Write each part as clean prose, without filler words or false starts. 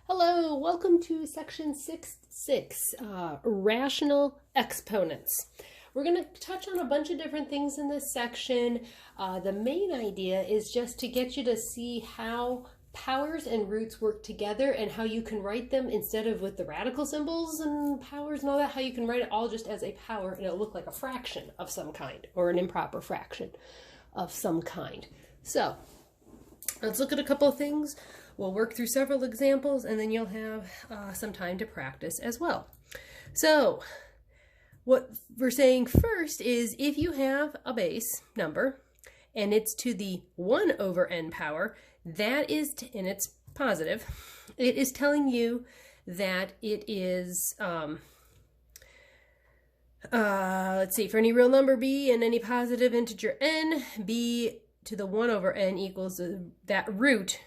Hello, welcome to section 6.6, rational exponents. We're going to touch on a bunch of different things in this section. The main idea is just to get you to see how powers and roots work together and how you can write them instead of with the radical symbols and powers and all that, how you can write it all just as a power and it'll look like a fraction of some kind or an improper fraction of some kind. So let's look at a couple of things. We'll work through several examples and then you'll have some time to practice as well. So what we're saying first is if you have a base number and it's to the 1 over n power, that is, and it's positive, it is telling you that it is, let's see, for any real number b and any positive integer n, b to the 1 over n equals that root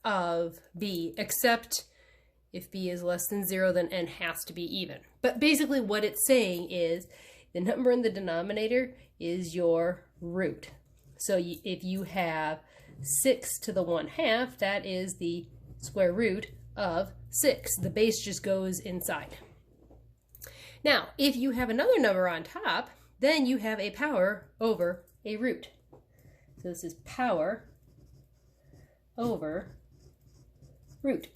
of b, except if b is less than 0, then n has to be even. But basically what it's saying is the number in the denominator is your root. So if you have 6 to the 1/2, that is the square root of 6. The base just goes inside. Now, if you have another number on top, then you have a power over a root. So this is power over root.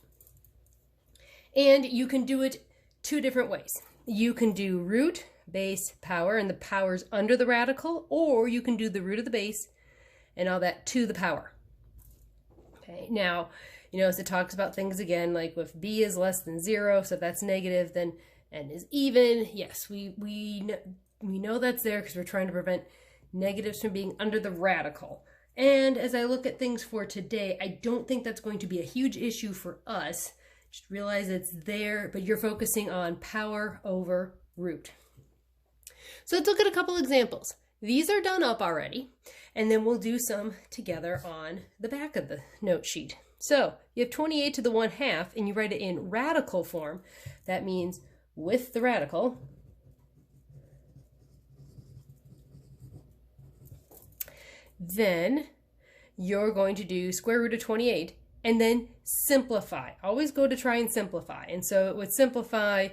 And you can do it two different ways. You can do root, base, power, and the power's under the radical, or you can do the root of the base and all that to the power. Okay, now, you notice it talks about things again, like if b is less than 0, so if that's negative, then n is even. Yes, we know that's there because we're trying to prevent negatives from being under the radical. And as I look at things for today, I don't think that's going to be a huge issue for us. Just realize it's there, but you're focusing on power over root. So let's look at a couple examples. These are done up already, and then we'll do some together on the back of the note sheet. So you have 28 to the 1/2, and you write it in radical form. That means with the radical. Then you're going to do square root of 28 and then simplify. Always go to try and simplify. And so it would simplify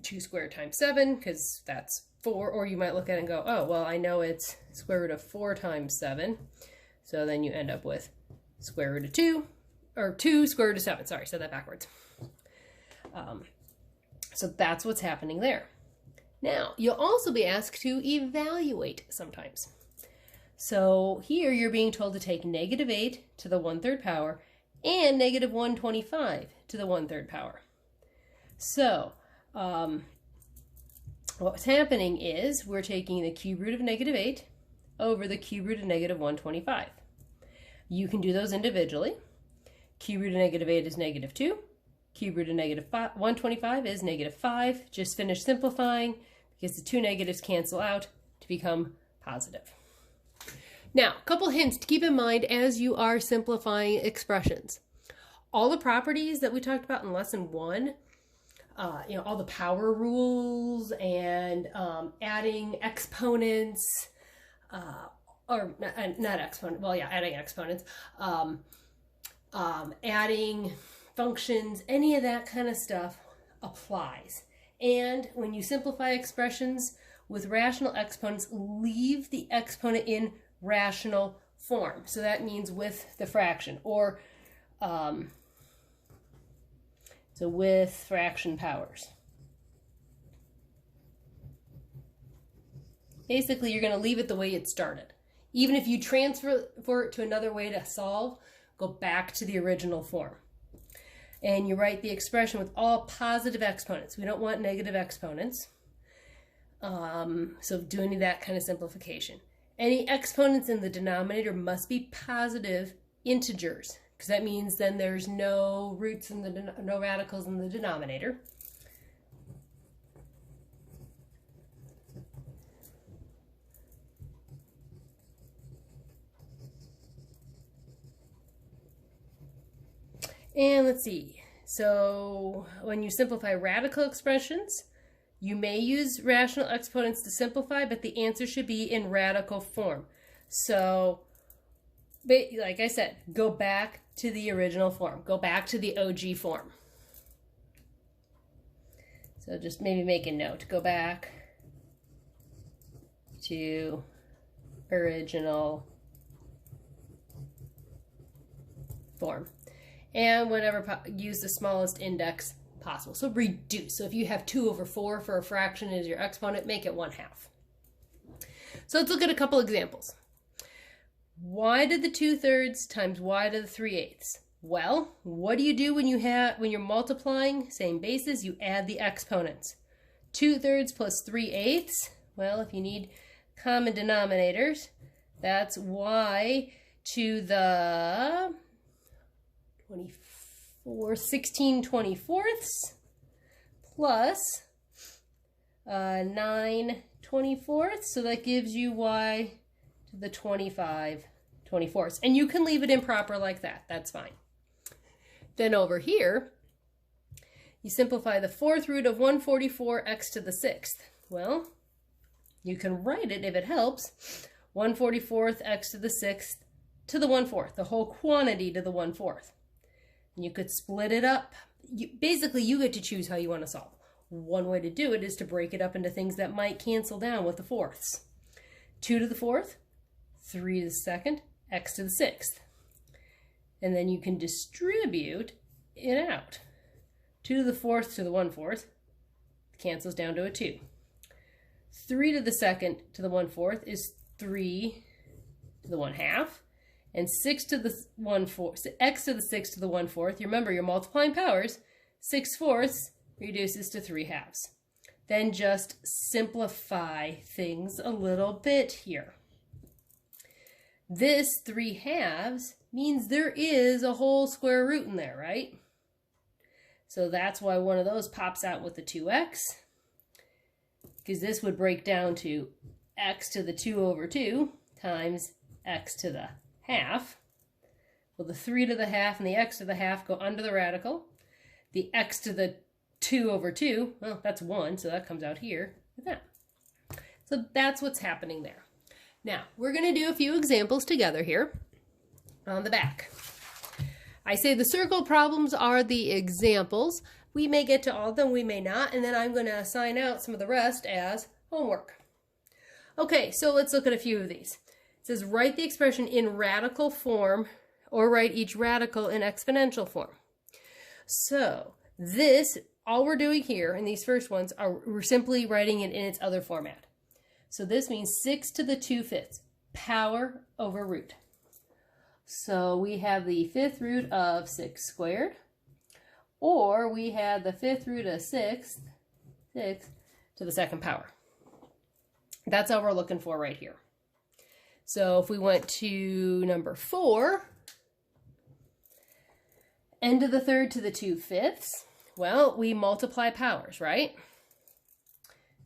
2 squared times 7 because that's 4, or you might look at it and go, oh, well, I know it's square root of 4 times 7. So then you end up with square root of 2, or 2 square root of 7. Sorry, I said that backwards. So that's what's happening there. Now, you'll also be asked to evaluate sometimes. So here you're being told to take negative 8 to the 1/3 power and negative 125 to the 1/3 power. So what's happening is we're taking the cube root of negative 8 over the cube root of negative 125. You can do those individually. Cube root of negative 8 is negative 2. Cube root of negative 125 is negative 5. Just finish simplifying because the two negatives cancel out to become positive. Now, a couple hints to keep in mind as you are simplifying expressions. All the properties that we talked about in lesson 1, all the power rules and adding exponents, or not exponent, well, yeah, adding exponents, adding functions, any of that kind of stuff applies. And when you simplify expressions with rational exponents, leave the exponent in rational form. So that means with the fraction, or so with fraction powers. Basically, you're going to leave it the way it started. Even if you transfer it to another way to solve, go back to the original form. And you write the expression with all positive exponents. We don't want negative exponents. So do any of that kind of simplification. Any exponents in the denominator must be positive integers, because that means then there's no roots in no radicals in the denominator. And let's see. So when you simplify radical expressions, you may use rational exponents to simplify, but the answer should be in radical form. So like I said, go back to the original form. Go back to the OG form. So just maybe make a note. Go back to original form. And whatever, use the smallest index possible. So reduce. So if you have 2/4 for a fraction as your exponent, make it 1/2. So let's look at a couple examples. Y to the 2/3 times y to the 3/8. Well, what do you do when you're multiplying same bases? You add the exponents. 2/3 plus 3/8. Well, if you need common denominators, that's y to the 16/24 plus 9/24. So that gives you y to the 25/24. And you can leave it improper like that. That's fine. Then over here, you simplify the 4th root of 144 x to the 6th. Well, you can write it if it helps. 1/44 x to the 6th to the 1/4, the whole quantity to the 1/4. And you could split it up. Basically, you get to choose how you want to solve. One way to do it is to break it up into things that might cancel down with the fourths. 2 to the 4th, 3 to the 2nd, x to the 6th. And then you can distribute it out. 2 to the 4th to the 1/4 cancels down to a 2. 3 to the 2nd to the 1/4 is 3 to the 1/2. And 6 to the 1/4, x to the 6 to the 1/4, you remember you're multiplying powers, 6/4 reduces to 3/2. Then just simplify things a little bit here. This 3/2 means there is a whole square root in there, right? So that's why one of those pops out with the 2x, because this would break down to x to the 2/2 times x to the half. Well, the 3 to the half and the x to the half go under the radical. The x to the 2/2, well, that's 1, so that comes out here with that. So that's what's happening there. Now, we're going to do a few examples together here on the back. I say the circle problems are the examples. We may get to all of them, we may not, and then I'm going to assign out some of the rest as homework. Okay, so let's look at a few of these. It says write the expression in radical form or write each radical in exponential form. So this, all we're doing here in these first ones, we're simply writing it in its other format. So this means 6 to the 2/5, power over root. So we have the 5th root of 6 squared, or we have the 5th root of 6 to the 2nd power. That's all we're looking for right here. So if we went to number 4, n to the 3rd to the 2/5, well, we multiply powers, right?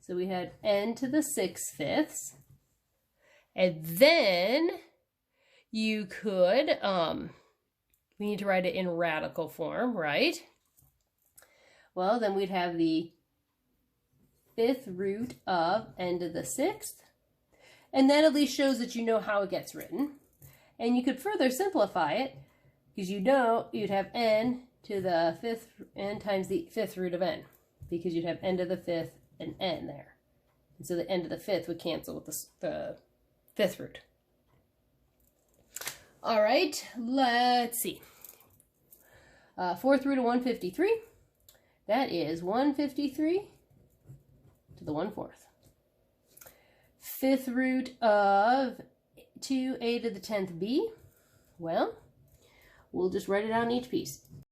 So we had n to the 6/5, and then you could, we need to write it in radical form, right? Well, then we'd have the 5th root of n to the 6th, and that at least shows that you know how it gets written. And you could further simplify it, because you know you'd have n to the 5th, n times the 5th root of n, because you'd have n to the 5th and n there. And so the n to the 5th would cancel with the 5th root. All right, let's see. 4th root of 153, that is 153 to the 1/4. 5th root of 2a to the 10th b, well, we'll just write it out in each piece.